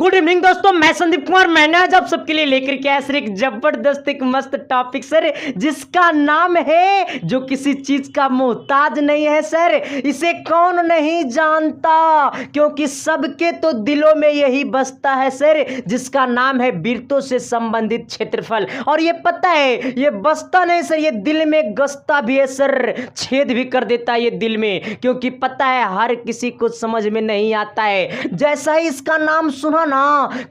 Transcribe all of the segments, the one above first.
Good evening दोस्तों, मैं संदीप कुमार। मैंने आज आप सबके लिए लेकर के आया सर एक जबरदस्त एक मस्त टॉपिक सर, जिसका नाम है जो किसी चीज का मोहताज नहीं है सर। इसे कौन नहीं जानता, क्योंकि सबके तो दिलों में यही बसता है सर, जिसका नाम है बिरतों से संबंधित क्षेत्रफल। और ये पता है, ये बसता नहीं सर, ये दिल में गसता भी है सर, छेद भी कर देता है ये दिल में, क्योंकि पता है हर किसी को समझ में नहीं आता है। जैसा ही इसका नाम सुना ना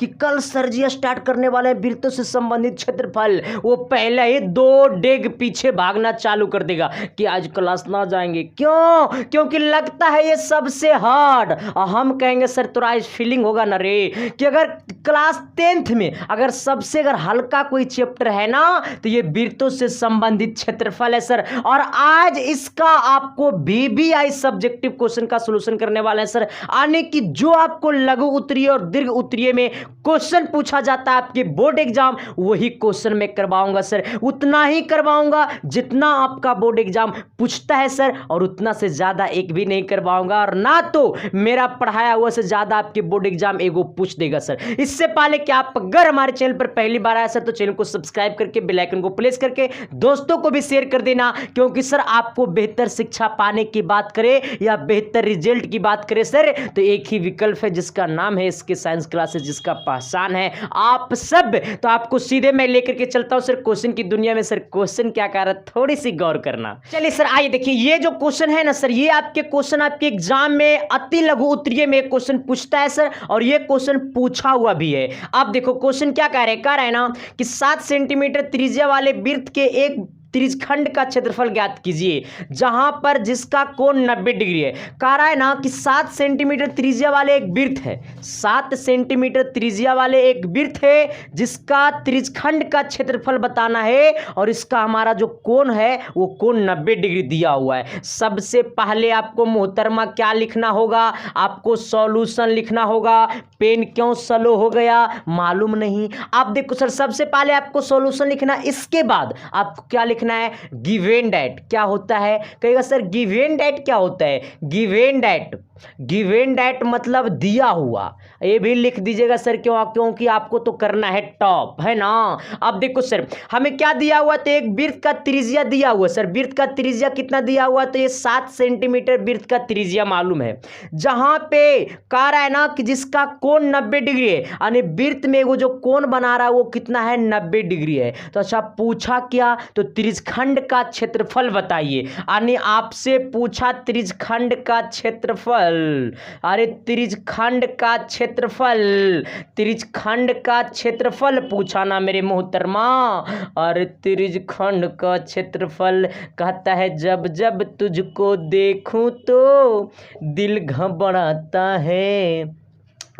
कि कल सर जी स्टार्ट करने वाले हैं बिरतों से संबंधित क्षेत्रफल, वो पहले ही 2 डेग पीछे भागना चालू कर देगा कि आज क्लास ना जाएंगे। क्यों? क्योंकि लगता है ये सबसे हार्ड। हम कहेंगे सर थोड़ा फीलिंग होगा ना रे कि अगर क्लास 10th में अगर सबसे अगर हल्का कोई चैप्टर है ना तो ये बिरतों से संबंधित क्षेत्रफल है सर। और आज इसका आपको VBI सब्जेक्टिव क्वेश्चन का सॉल्यूशन करने वाले हैं सर, यानी कि जो आपको लघु उत्तरीय और दीर्घ उत्तरीय में क्वेश्चन पूछा जाता है आपके बोर्ड एग्जाम, वही क्वेश्चन मैं करवाऊंगा सर। उतना ही करवाऊंगा जितना आपका बोर्ड एग्जाम पूछता है सर, और उतना से ज्यादा एक भी नहीं करवाऊंगा, और ना तो मेरा पढ़ाया हुआ से ज्यादा आपके बोर्ड एग्जाम एगो पूछ देगा सर। इससे पहले कि आप अगर हमारे चैनल पर पहली बार आया सर तो चैनल को सब्सक्राइब करके बेल आइकन को प्रेस करके दोस्तों को भी शेयर कर देना, क्योंकि सर आपको बेहतर शिक्षा पाने की बात करें या बेहतर रिजल्ट की बात करें सर, तो एक ही विकल्प है जिसका नाम है इसके साइंस क्लासेस, जिसका पहचान है आप सब। तो आपको सीधे मैं लेकर के चलता हूं सर क्वेश्चन की दुनिया में। सर क्वेश्चन क्या कह रहा है, थोड़ी सी गौर करना। चलिए सर आइए देखिए, ये जो क्वेश्चन है ना सर, ये आपके क्वेश्चन आपके एग्जाम में अति लघु उत्तरीय में क्वेश्चन पूछता है सर, और ये क्वेश्चन पूछा हुआ भी है। आप देखो क्वेश्चन क्या कह रहे हैं ना कि 7 सेंटीमीटर त्रिज्या वाले वृत्त के एक त्रिज्यखंड का क्षेत्रफल ज्ञात कीजिए, जहां पर जिसका कोण 90 डिग्री है। कह रहा है ना कि 7 सेंटीमीटर त्रिज्या वाले एक वृत्त है, 7 सेंटीमीटर त्रिज्या वाले एक वृत्त है जिसका त्रिज्यखंड का क्षेत्रफल बताना है, और इसका हमारा जो कोण है वो कोण 90 डिग्री दिया हुआ है। सबसे पहले आपको मोहतरमा क्या लिखना होगा, आपको सॉल्यूशन लिखना होगा। पेन क्यों स्लो हो गया मालूम नहीं। आप देखो सर, सबसे पहले आपको सॉल्यूशन लिखना, इसके बाद आपको क्या लिखना है, गिवन दैट। क्या होता है कहेगा सर, गिवन दैट क्या होता है, गिवन दैट मतलब दिया हुआ। ये भी लिख दीजिएगा सर, क्योंकि आपको तो करना है टॉप, है ना। अब देखो सर, हमें क्या दिया हुआ, तो एक वृत्त का त्रिज्या दिया हुआ सर। वृत्त का त्रिज्या कितना दिया हुआ, तो ये 7 सेंटीमीटर वृत्त का त्रिज्या मालूम है, जहां पे कह रहा है ना कि जिसका कोण 90 डिग्री है, यानी वृत्त में वो जो कोण बना रहा है वो कितना है, 90 डिग्री है। तो अच्छा पूछा क्या, तो त्रिज्यखंड का क्षेत्रफल बताइए, यानी आपसे पूछा त्रिज्यखंड का क्षेत्रफल। अरे त्रिज्यखंड का क्षेत्रफल पूछा ना मेरे मोहतरमा। अरे त्रिज्यखंड का क्षेत्रफल कहता है, जब जब तुझको देखूं तो दिल घबराता है।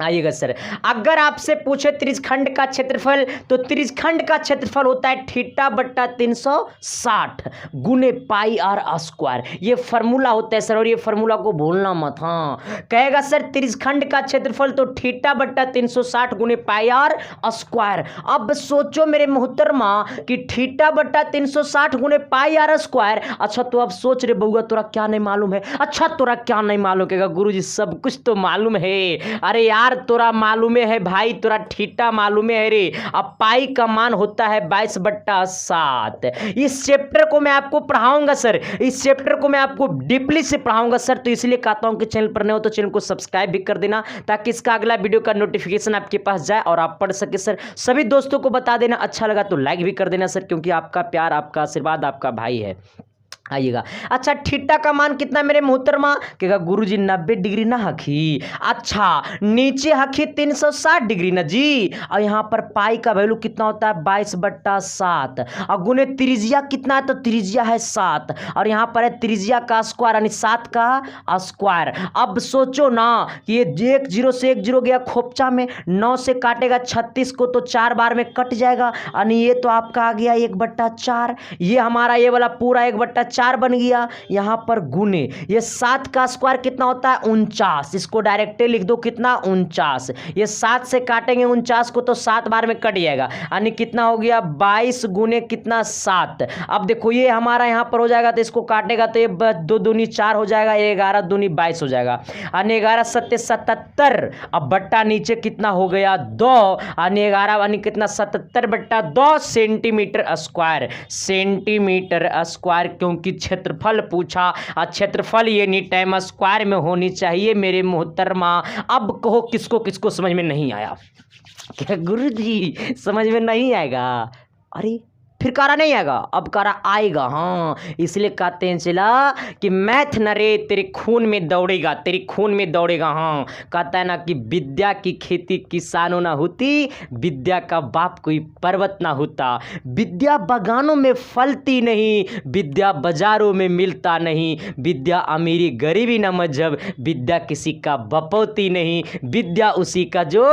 आइएगा सर, अगर आपसे पूछे त्रिज्यखंड का क्षेत्रफल, तो त्रिज्यखंड का क्षेत्रफल होता है θ/360 गुने पाई आर स्क्वायर। ये फॉर्मूला होता है सर, और ये फॉर्मूला को भूलना मत। हाँ कहेगा सर त्रिज्यखंड का क्षेत्रफल तो θ/360 गुने पाई आर स्क्वायर। अब सोचो मेरे मोहतरमा कि θ/360 गुने पाई आर स्क्वायर। अच्छा तो अब सोच रे बउआ, तोरा क्या नहीं मालूम है। अच्छा तोरा क्या नहीं मालूम, कहेगा गुरुजी सब कुछ तो मालूम है। अरे यार तोरा मालूम है भाई, तोरा थीटा मालूम है रे। अब पाई का मान होता है 22/7। इस चैप्टर को मैं आपको पढ़ाऊंगा सर, इस चैप्टर को मैं आपको डीपली से पढ़ाऊंगा सर, तो इसलिए कहता हूं कि चैनल पर नए हो तो चैनल को सब्सक्राइब भी कर देना, ताकि इसका अगला वीडियो का नोटिफिकेशन आपके पास जाए और आप पढ़ सके सर। सभी दोस्तों को बता देना, अच्छा लगा तो लाइक भी कर देना सर, क्योंकि आपका प्यार, आपका आशीर्वाद आपका भाई है। आइएगा, अच्छा थीटा का मान कितना मेरे मोहतरमा, कहेगा गुरुजी 90 डिग्री ना हखी। अच्छा नीचे हखी 360 डिग्री ना जी, और यहाँ पर पाई का वैल्यू कितना होता है 22/7, और गुने त्रिज्या कितना है, तो त्रिज्या है 7, और यहाँ पर है त्रिज्या का स्क्वायर यानी 7 का स्क्वायर। अब सोचो ना कि ये 1 0 से 1 0 गया खोपचा में, 9 से काटेगा 36 को तो 4 बार में कट जाएगा, यानी ये तो आपका आ गया 1/4। ये हमारा ये वाला पूरा 1/4 4 बन गया, यहाँ पर गुने ये 7 का स्क्वायर कितना होता है 49, इसको डायरेक्टली लिख दो कितना 49, ये 7 से काटेंगे 49 को तो 7 बार में कट जाएगा, यानी कितना हो गया 22 गुने कितना 7। अब देखो ये हमारा यहाँ पर हो जाएगा तो इसको काटेगा तो ये 2 दूनी 4 हो जाएगा, ये 11 दूनी 22 हो जाएगा, यानी 11 सत्ते 77। अब बट्टा नीचे कितना हो गया 2, यानी 11 यानी कितना 77/2 सेंटीमीटर स्क्वायर, सेंटीमीटर स्क्वायर, क्योंकि क्षेत्रफल पूछा और क्षेत्रफल ये एनी टाइम स्क्वायर में होनी चाहिए मेरे मोहतरमा। अब कहो किसको किसको समझ में नहीं आया? क्या गुरुजी समझ में नहीं आएगा? अरे फिर कारा नहीं आएगा, अब कारा आएगा। हाँ इसलिए कहते हैं चला कि मैथ न रे तेरे खून में दौड़ेगा, तेरे खून में दौड़ेगा। हाँ कहता है ना कि विद्या की खेती किसानों ना होती, विद्या का बाप कोई पर्वत ना होता, विद्या बागानों में फलती नहीं, विद्या बाजारों में मिलता नहीं, विद्या अमीरी गरीबी न मजहब, विद्या किसी का बपौती नहीं, विद्या उसी का जो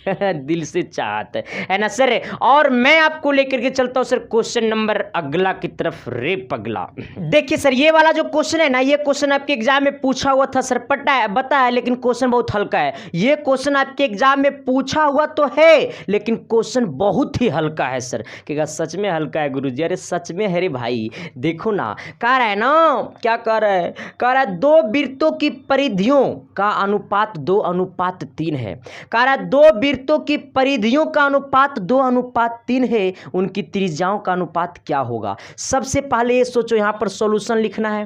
दिल से चाहत है ना सर। और मैं आपको लेकर के चलता हूं सर क्वेश्चन नंबर अगला की तरफ। रे पगला देखिए सर, ये वाला जो क्वेश्चन है ना, ये क्वेश्चन आपके एग्जाम में पूछा हुआ था सर, पता है बता है, लेकिन क्वेश्चन बहुत हल्का है। ये क्वेश्चन आपके एग्जाम में पूछा हुआ तो है लेकिन क्वेश्चन बहुत ही हल्का है सर। क्या सच में हल्का है गुरुजी? अरे सच में है रे भाई। देखो ना कह रहा है ना, क्या कह रहा है? कह रहा है 2 वृत्तों की परिधियों का अनुपात 2:3 है। कह रहा है 2 वृत्तों की परिधियों का अनुपात 2:3 है, उनकी त्रिज्याओं का अनुपात क्या होगा? सबसे पहले ये सोचो, यहां पर सॉल्यूशन लिखना है।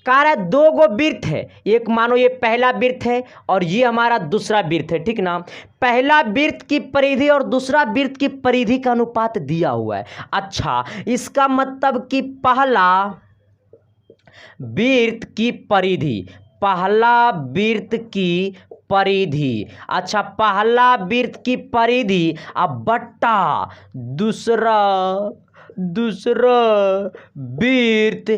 कह रहा है 2 गो वृत्त है, एक मानो ये पहला वृत्त है और ये हमारा दूसरा वृत्त है, ठीक ना। पहला वृत्त की परिधि और दूसरा वृत्त की परिधि का अनुपात दिया हुआ है। अच्छा इसका मतलब कि पहला वृत्त की परिधि, पहला वृत्त की परिधि, अच्छा पहला वृत्त की परिधि अब बट्टा दूसरा वृत्त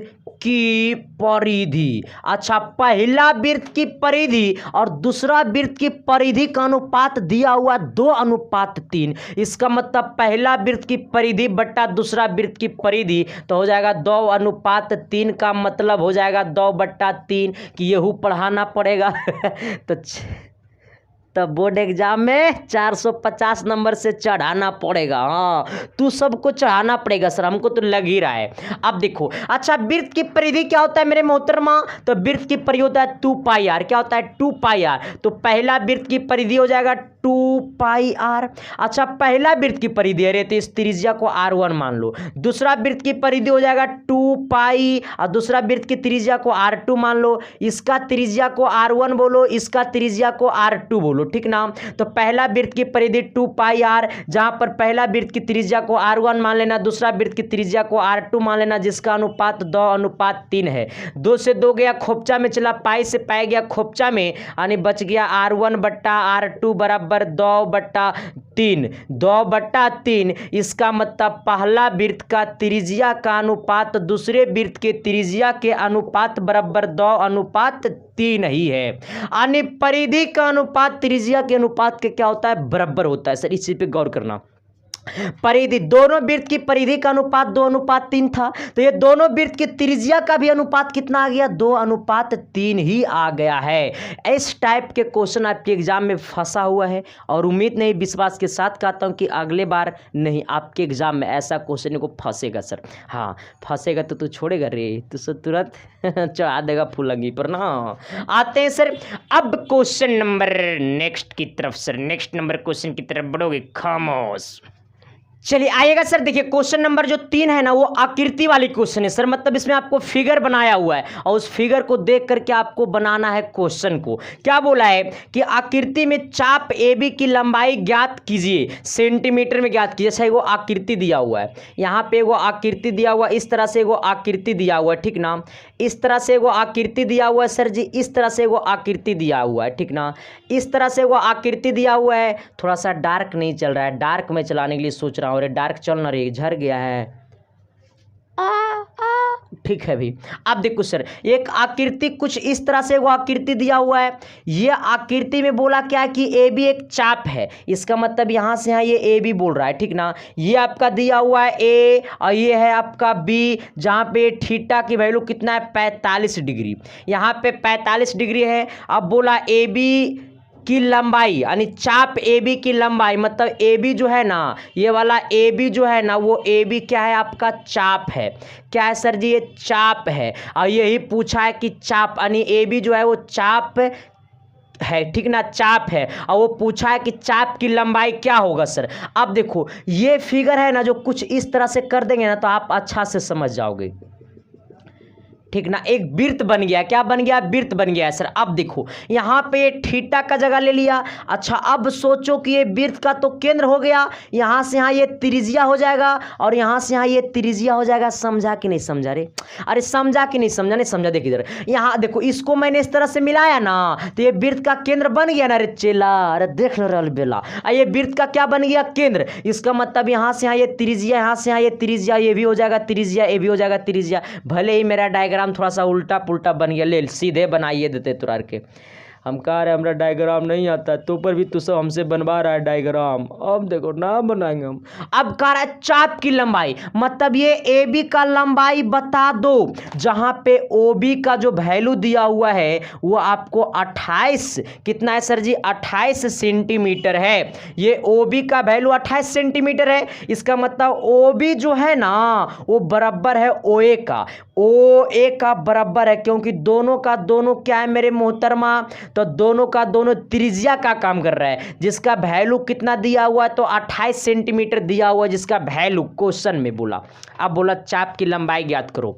की परिधि। अच्छा पहला वृत्त की परिधि और दूसरा वृत्त की परिधि का अनुपात दिया हुआ 2:3। इसका मतलब पहला वृत्त की परिधि बट्टा दूसरा वृत्त की परिधि तो हो जाएगा 2:3 का मतलब हो जाएगा 2/3 कि यहू पढ़ाना पड़ेगा तो बोर्ड एग्जाम में 450 नंबर से चढ़ाना पड़ेगा। हाँ तू सबको चढ़ाना पड़ेगा सर, हमको तो लग ही रहा है। अब देखो अच्छा वृत्त की परिधि क्या होता है मेरे मोहतरमा? तो वृत्त की परिधि होता है 2πr। क्या होता है 2πr? तो पहला वृत्त की परिधि हो जाएगा 2πr। अच्छा पहला वृत्त की परिधि है तो इस त्रिज्या को r1 मान लो, दूसरा वृत्त की परिधि हो जाएगा 2π और दूसरा वृत्त की त्रिज्या को r2 मान लो, इसका त्रिज्या को r1 बोलो, इसका त्रिज्या को r2 बोलो, ठीक ना। तो पहला वृत्त की परिधि 2πr, जहां पर पहला वृत्त की त्रिज्या को r1 मान लेना, दूसरा वृत्त की त्रिज्या को r2 मान लेना, जिसका अनुपात 2:3 है। 2 से 2 गया खोपचा में चला, पाई से पाई गया खोपचा में, यानी बच गया r1/r2 बराबर 2/3। 2/3 इसका मतलब पहला वृत्त का त्रिज्या का अनुपात दूसरे वृत्त के त्रिज्या के अनुपात बराबर 2:3 ही है। यानी परिधि का अनुपात त्रिज्या के अनुपात के क्या होता है? बराबर होता है। सर इस चीज पे गौर करना। परिधि, दोनों वृत्त की परिधि का अनुपात 2:3 था, तो ये दोनों वृत्त की त्रिज्या का भी अनुपात कितना आ गया? 2:3 ही आ गया है। इस टाइप के क्वेश्चन आपके एग्जाम में फंसा हुआ है और उम्मीद नहीं, विश्वास के साथ कहता हूं कि अगले बार नहीं आपके एग्जाम में ऐसा क्वेश्चन को फंसेगा सर। हाँ फंसेगा तो तू छोड़ेगा रे, तो सर तुरंत चढ़ा देगा फुलंगी पर ना। आते हैं सर अब क्वेश्चन नंबर नेक्स्ट की तरफ। सर नेक्स्ट नंबर क्वेश्चन की तरफ बढ़ोगे? खामोश। चलिए आइएगा सर। देखिए क्वेश्चन नंबर जो 3 है ना, वो आकृति वाली क्वेश्चन है सर, मतलब इसमें आपको फिगर बनाया हुआ है और उस फिगर को देख करके आपको बनाना है क्वेश्चन को। क्या बोला है कि आकृति में चाप AB की लंबाई ज्ञात कीजिए, सेंटीमीटर में ज्ञात कीजिए। जैसे वो आकृति दिया हुआ है, यहाँ पे वो आकृति दिया हुआ, इस तरह से वो आकृति दिया हुआ है, ठीक ना। इस तरह से वो आकृति दिया हुआ है सर जी, इस तरह से वो आकृति दिया हुआ है, ठीक ना। इस तरह से वो आकृति दिया हुआ है। थोड़ा सा डार्क नहीं चल रहा है, डार्क में चलाने के लिए सोच रहा हूँ। अरे डार्क चल ना रही, झर गया है। ठीक है भी। अब देखो सर, एक आकृति कुछ इस तरह से वो आकृति दिया हुआ है। ये आकृति में बोला क्या है कि ए बी एक चाप है, इसका मतलब यहाँ से यहाँ ये ए बी बोल रहा है, ठीक ना। ये आपका दिया हुआ है ए और ये है आपका बी, जहाँ पे थीटा की वैल्यू कितना है 45 डिग्री, यहाँ पे 45 डिग्री है। अब बोला ए बी की लंबाई यानी चाप ए बी की लंबाई, मतलब ए बी जो है ना, ये वाला ए बी जो है ना, वो ए बी क्या है आपका चाप है। क्या है सर जी, ये चाप है। और यही पूछा है कि चाप यानी ए बी जो है वो चाप है, ठीक ना, चाप है। और वो पूछा है कि चाप की लंबाई क्या होगा सर। अब देखो ये फिगर है ना, जो कुछ इस तरह से कर देंगे ना तो आप अच्छा से समझ जाओगे, ठीक ना। एक वृत्त बन गया, क्या बन गया, वृत्त बन गया है सर। अब देखो यहाँ पे थीटा का जगह ले लिया। अच्छा अब सोचो कि ये वृत्त का तो केंद्र हो गया, यहाँ से यहाँ ये त्रिज्या हो जाएगा और यहाँ से यहाँ ये त्रिज्या हो जाएगा। समझा कि नहीं समझा रे, अरे समझा कि नहीं समझा, नहीं समझा। देखिए इधर, यहाँ देखो इसको मैंने इस तरह से मिलाया ना तो ये वृत्त का केंद्र बन गया ना रे चेला, अरे देख लो रल बेला, ये वृत्त का क्या बन गया, केंद्र। इसका मतलब यहाँ से यहाँ ये त्रिज्या, यहाँ से यहाँ ये त्रिज्या, ये भी हो जाएगा त्रिज्या, ये भी हो जाएगा त्रिज्या। भले ही मेरा डायग्राम थोड़ा सा उल्टा पुल्टा बन गया, ले सीधे बनाइए देते तुरार के। हम कह रहे हमारा डायग्राम नहीं आता, तो पर भी तू सब हमसे बनवा रहा है डायग्राम। अब देखो ना बनाएंगे हम। अब कह रहा है चाप की लंबाई, मतलब ये ए बी का लंबाई बता दो, जहां पे ओ बी का जो वैल्यू दिया हुआ है वो आपको 28, कितना है सर जी, 28 सेंटीमीटर है। ये ओ बी का वैल्यू 28 सेंटीमीटर है। इसका मतलब ओ बी जो है ना वो बराबर है ओ ए का, ओ ए का बराबर है, क्योंकि दोनों का दोनों क्या है मेरे मोहतरमा, तो दोनों का दोनों त्रिज्या का काम कर रहा है, जिसका वैल्यू कितना दिया हुआ है तो 28 सेंटीमीटर दिया हुआ है, जिसका वैल्यू क्वेश्चन में बोला। अब बोला चाप की लंबाई ज्ञात करो।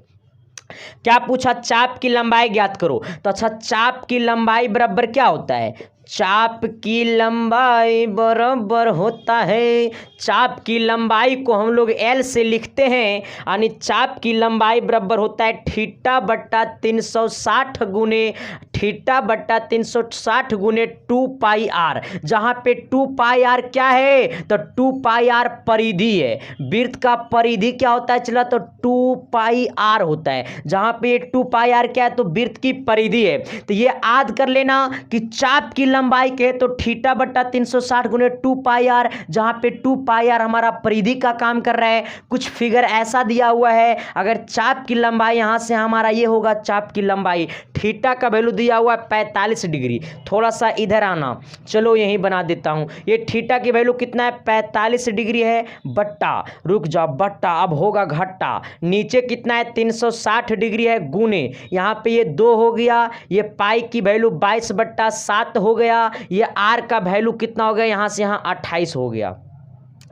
क्या पूछा, चाप की लंबाई ज्ञात करो। तो अच्छा चाप की लंबाई बराबर क्या होता है, चाप की लंबाई बराबर होता है, चाप की लंबाई को हम लोग एल से लिखते हैं, यानी चाप की लंबाई बराबर होता है थीटा बट्टा 360 गुने थीटा बट्टा 360 गुने 2 पाई आर, जहाँ पे 2 पाई आर क्या है तो 2 पाई आर परिधि है। वृत्त का परिधि क्या होता है चला, तो 2 पाई आर होता है, जहाँ पे 2 पाई आर क्या है तो वृत्त की परिधि है। तो ये याद कर लेना कि चाप की लंबाई के तो थीटा बट्टा 360 गुने 2 पाई आर, जहां पे 2 पाई आर हमारा परिधि का काम कर रहा है। कुछ फिगर ऐसा दिया हुआ है, अगर चाप की लंबाई यहां से हमारा ये होगा, चाप की लंबाई थीटा का वैल्यू दिया हुआ है 45 डिग्री। थोड़ा सा इधर आना, चलो यहीं बना देता हूं। ये थीटा की वैल्यू कितना है 45 डिग्री है, बट्टा, रुक जाओ बट्टा, अब होगा घट्टा, नीचे कितना है 360 डिग्री है, गुने यहां पे ये 2 हो गया, ये पाई की वैल्यू 22/7 हो गया, ये आर का वैल्यू कितना हो गया, यहां से यहां 28 हो गया।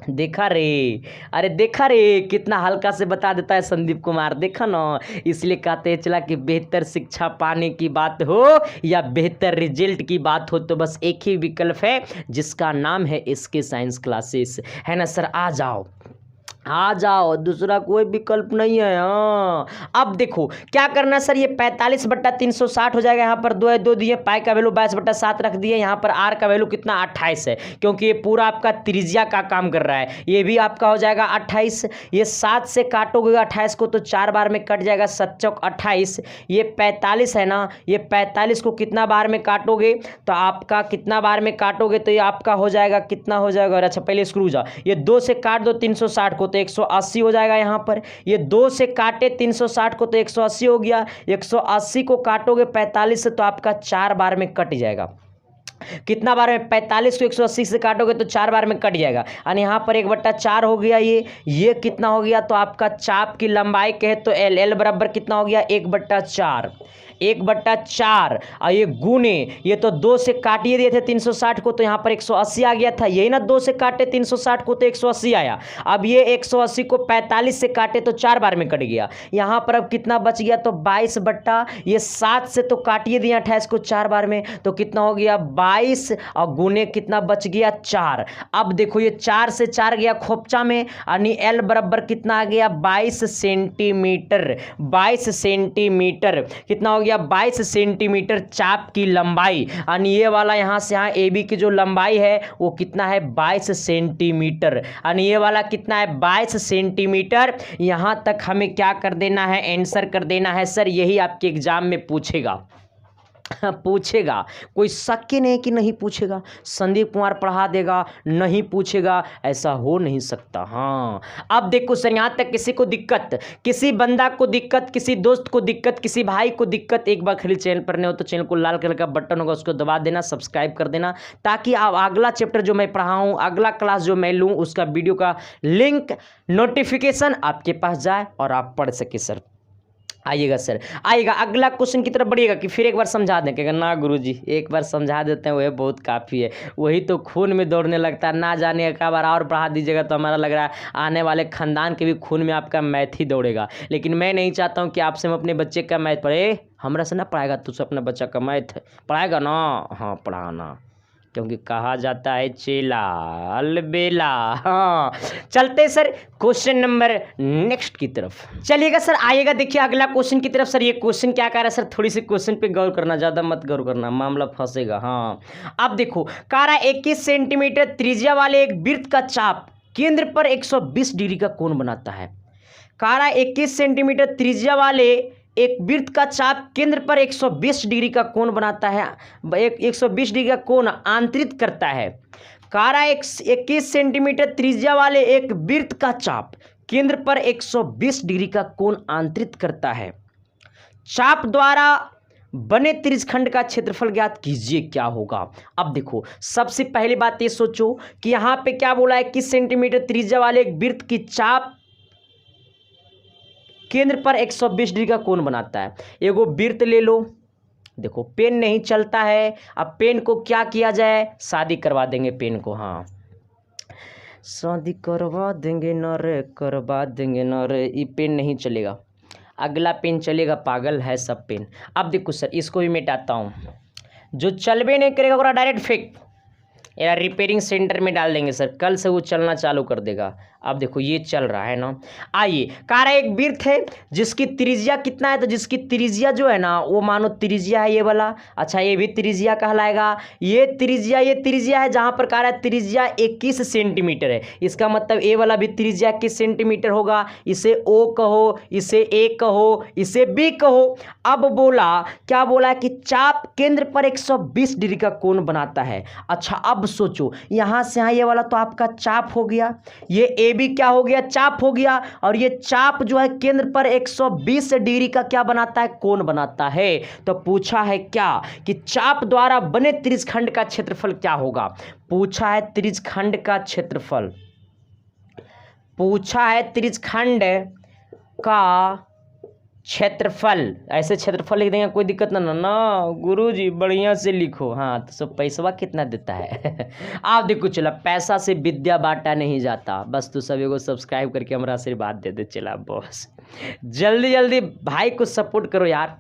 देखा रे, अरे देखा रे, कितना हल्का से बता देता है संदीप कुमार, देखा ना। इसलिए कहते हैं चला कि बेहतर शिक्षा पाने की बात हो या बेहतर रिजल्ट की बात हो तो बस एक ही विकल्प है, जिसका नाम है SK साइंस क्लासेस, है ना सर। आ जाओ आ जाओ, दूसरा कोई विकल्प नहीं है। हाँ अब देखो क्या करना सर, ये 45/360 हो जाएगा, यहाँ पर 2 है 2 दिए, पाई का वैल्यू 22/7 रख दिए, यहाँ पर आर का वैल्यू कितना 28 है, क्योंकि ये पूरा आपका त्रिज्या का काम कर रहा है। ये भी आपका हो जाएगा 28, ये 7 से काटोगे 28 को तो 4 बार में कट जाएगा, 7 चौक 28। ये 45 है ना, ये 45 को कितना बार में काटोगे तो आपका कितना बार में काटोगे तो ये आपका हो जाएगा, कितना हो जाएगा। अच्छा पहले स्क्रू जाओ, ये 2 से काट दो 360 को तो 180 हो जाएगा। यहाँ पर ये 2 से काटे 360 को तो 180 हो गया, 180 को काटोगे 45 से तो आपका 4 बार में कट जाएगा। कितना बार में, 45 को 180 से काटोगे तो 4 बार में कट जाएगा, और यहाँ पर 1/4 हो गया। ये कितना हो गया तो आपका चाप की लंबाई कहे तो एल बराबर कितना हो गया 1/4, 1/4। और ये गुने, ये तो 2 से काटिए दिए थे 360 को तो यहाँ पर 180 आ गया था, यही ना 2 से काटे 360 को तो 180 आया। अब ये 180 को 45 से काटे तो 4 बार में कट गया, यहाँ पर अब कितना बच गया तो 22 बट्टा, ये 7 से तो काटिए दिया 28 को 4 बार में तो कितना हो गया 22, और गुने कितना बच गया 4। अब देखो ये 4 से 4 गया खोपचा में, यानी एल बराबर कितना आ गया 22 सेंटीमीटर, 22 सेंटीमीटर कितना हो गया 22 सेंटीमीटर चाप की लंबाई, यानी ये वाला यहाँ से यहाँ ए बी की जो लंबाई है वो कितना है 22 सेंटीमीटर, यानी ये वाला कितना है 22 सेंटीमीटर। यहाँ तक हमें क्या कर देना है, आंसर कर देना है सर, यही आपके एग्जाम में पूछेगा। पूछेगा, कोई शक ही नहीं कि नहीं पूछेगा। संदीप कुमार पढ़ा देगा नहीं पूछेगा, ऐसा हो नहीं सकता। हाँ अब देखो सर, यहाँ तक किसी को दिक्कत, किसी बंदा को दिक्कत, किसी दोस्त को दिक्कत, किसी भाई को दिक्कत, एक बार खाली चैनल पर नहीं हो तो चैनल को लाल कलर का बटन होगा उसको दबा देना, सब्सक्राइब कर देना, ताकि आप अगला चैप्टर जो मैं पढ़ाऊँ, अगला क्लास जो मैं लूँ उसका वीडियो का लिंक नोटिफिकेशन आपके पास जाए और आप पढ़ सके। सर आइएगा, सर आइएगा, अगला क्वेश्चन की तरफ बढ़िएगा कि फिर एक बार समझा दें, कहेगा ना गुरुजी एक बार समझा देते हैं वही बहुत काफ़ी है, वही तो खून में दौड़ने लगता है, ना जाने एक बार और पढ़ा दीजिएगा तो हमारा लग रहा है आने वाले खानदान के भी खून में आपका मैथ ही दौड़ेगा। लेकिन मैं नहीं चाहता हूँ कि आपसे हम अपने बच्चे का मैथ पढ़े, हमरा से ना पढ़ाएगा तुझसे अपना बच्चा का मैथ पढ़ाएगा ना, हाँ पढ़ाना, क्योंकि कहा जाता है चेला अलबेला। हाँ चलते सर क्वेश्चन नंबर नेक्स्ट की तरफ चलिएगा। सर आइएगा, देखिए अगला क्वेश्चन की तरफ। सर ये क्वेश्चन क्या कह रहा है सर, थोड़ी सी क्वेश्चन पे गौर करना, ज़्यादा मत गौर करना, मामला फंसेगा। हाँ अब देखो, कह रहा है 21 सेंटीमीटर त्रिज्या वाले एक वृत्त का चाप केंद्र पर 120 डिग्री का कोण बनाता है। कह रहा है 21 सेंटीमीटर त्रिज्या वाले एक वृत्त का चाप केंद्र पर 120 डिग्री का कोण बनाता है, 120 डिग्री का कोण आंतरित करता है। कह रहा है 21 सेंटीमीटर त्रिज्या वाले एक वृत्त का चाप केंद्र पर 120 डिग्री का कोण आंतरित करता है। चाप द्वारा बने त्रिज्यखंड का क्षेत्रफल ज्ञात कीजिए, क्या होगा। अब देखो सबसे पहली बात ये सोचो कि यहाँ पे क्या बोला है, 21 सेंटीमीटर त्रिज्या वाले एक वृत्त की चाप केंद्र पर 120 डिग्री का कोण बनाता है। एगो वृत्त ले लो, देखो पेन नहीं चलता है, अब पेन को क्या किया जाए, शादी करवा देंगे पेन को। हाँ शादी करवा देंगे न रे, करवा देंगे न रे, ये पेन नहीं चलेगा, अगला पेन चलेगा, पागल है सब पेन। अब देखो सर इसको भी मिटाता हूँ, जो चलबे नहीं करेगा ओकरा डायरेक्ट फेंक या रिपेयरिंग सेंटर में डाल देंगे सर, कल से वो चलना चालू कर देगा। अब देखो ये चल रहा है ना। आइए, कह रहा है एक वृत्त है जिसकी त्रिज्या कितना है, तो जिसकी त्रिज्या जो है ना वो मानो त्रिज्या है ये वाला, अच्छा ये भी त्रिज्या कहलाएगा। ये त्रिज्या है जहां पर कह रहा है त्रिज्या 21 सेंटीमीटर है, इसका मतलब ये वाला भी त्रिज्या 21 सेंटीमीटर होगा। इसे ओ कहो, इसे ए कहो, इसे बी कहो। अब बोला क्या बोला कि चाप केंद्र पर 120 डिग्री का कोण बनाता है। अच्छा अब सोचो यहां से यहाँ ये वाला तो आपका चाप हो गया, ये ए बी क्या हो गया, चाप हो गया, और ये चाप जो है केंद्र पर 120 डिग्री का क्या बनाता है, कोण बनाता है। तो पूछा है क्या कि चाप द्वारा बने त्रिज्यखंड का क्षेत्रफल क्या होगा। पूछा है त्रिज्यखंड का क्षेत्रफल, पूछा है त्रिज्यखंड का क्षेत्रफल। ऐसे क्षेत्रफल लिख देंगे कोई दिक्कत ना गुरुजी बढ़िया से लिखो। हाँ तो सब पैसा कितना देता है आप देखो चला, पैसा से विद्या बांटा नहीं जाता, बस तू सब को सब्सक्राइब करके हमारा आशीर्वाद दे दे। चला बॉस जल्दी जल्दी भाई को सपोर्ट करो यार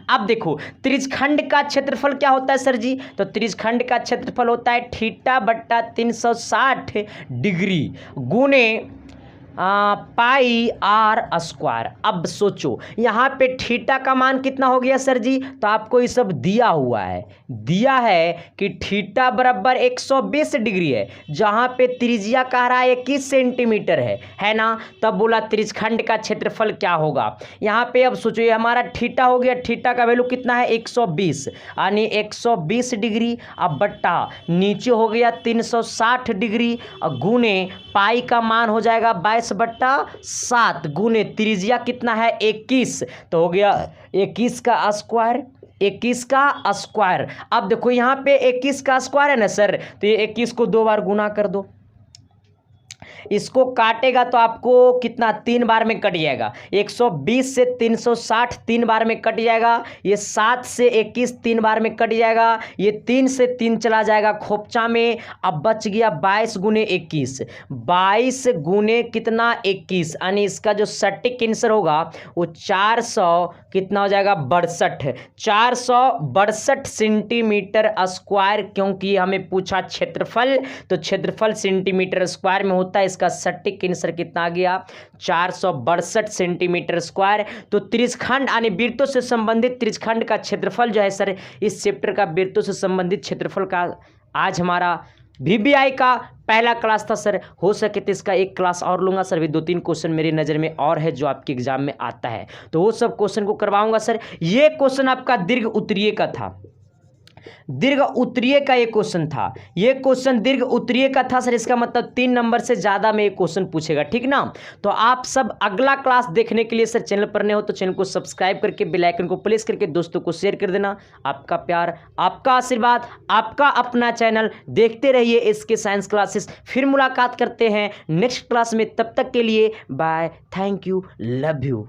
अब देखो त्रिज्यखंड का क्षेत्रफल क्या होता है सर जी, तो त्रिज्यखंड का क्षेत्रफल होता है थीटा बट्टा 360 डिग्री गुने पाई आर स्क्वायर। अब सोचो यहाँ पे थीटा का मान कितना हो गया सर जी, तो आपको ये सब दिया हुआ है, दिया है कि थीटा बराबर 120 डिग्री है, जहाँ पे त्रिज्या कह रहा है 21 सेंटीमीटर है ना। तब बोला त्रिज्यखंड का क्षेत्रफल क्या होगा। यहाँ पे अब सोचो ये हमारा थीटा हो गया, थीटा का वैल्यू कितना है 120, यानी 120 डिग्री। अब बट्टा नीचे हो गया 360 डिग्री, और गुने पाई का मान हो जाएगा 22/7 गुने त्रिज्या कितना है 21, तो हो गया 21 का स्क्वायर, 21 का स्क्वायर। अब देखो यहाँ पे 21 का स्क्वायर है ना सर, तो ये 21 को 2 बार गुना कर दो, इसको काटेगा तो आपको कितना 3 बार में कट जाएगा। 120 से 360 3 बार में कट जाएगा, ये 7 से 21 3 बार में कट जाएगा, ये 3 से 3 चला जाएगा खोपचा में। अब बच गया 22 गुने 21, 22 गुने कितना 21, यानी इसका जो सटीक आंसर होगा वो 400 कितना हो जाएगा 62, 462 सेंटीमीटर स्क्वायर। क्योंकि हमें पूछा क्षेत्रफल, तो क्षेत्रफल सेंटीमीटर स्क्वायर में होता है, इसका सटीक आंसर कितना आ गया 462 सेंटीमीटर स्क्वायर। तो त्रिज्यखंड यानी वृत्तों से संबंधित त्रिज्यखंड का क्षेत्रफल जो है सर, इस चैप्टर का वृत्तों से संबंधित क्षेत्रफल का आज हमारा VBI का पहला क्लास था सर। हो सके तो इसका एक क्लास और लूंगा सर, भी 2-3 क्वेश्चन मेरी नज़र में और है जो आपके एग्जाम में आता है, तो वो सब क्वेश्चन को करवाऊंगा सर। ये क्वेश्चन आपका दीर्घ उत्तरीय का था, दीर्घ उत्तरीय का ये क्वेश्चन था, ये क्वेश्चन दीर्घ उत्तरीय का था सर। इसका मतलब 3 नंबर से ज़्यादा में ये क्वेश्चन पूछेगा, ठीक ना। तो आप सब अगला क्लास देखने के लिए सर चैनल पर नए हो तो चैनल को सब्सक्राइब करके बेल आइकन को प्रेस करके दोस्तों को शेयर कर देना। आपका प्यार, आपका आशीर्वाद, आपका अपना चैनल, देखते रहिए SK साइंस क्लासेस। फिर मुलाकात करते हैं नेक्स्ट क्लास में, तब तक के लिए bye, thank you, love you.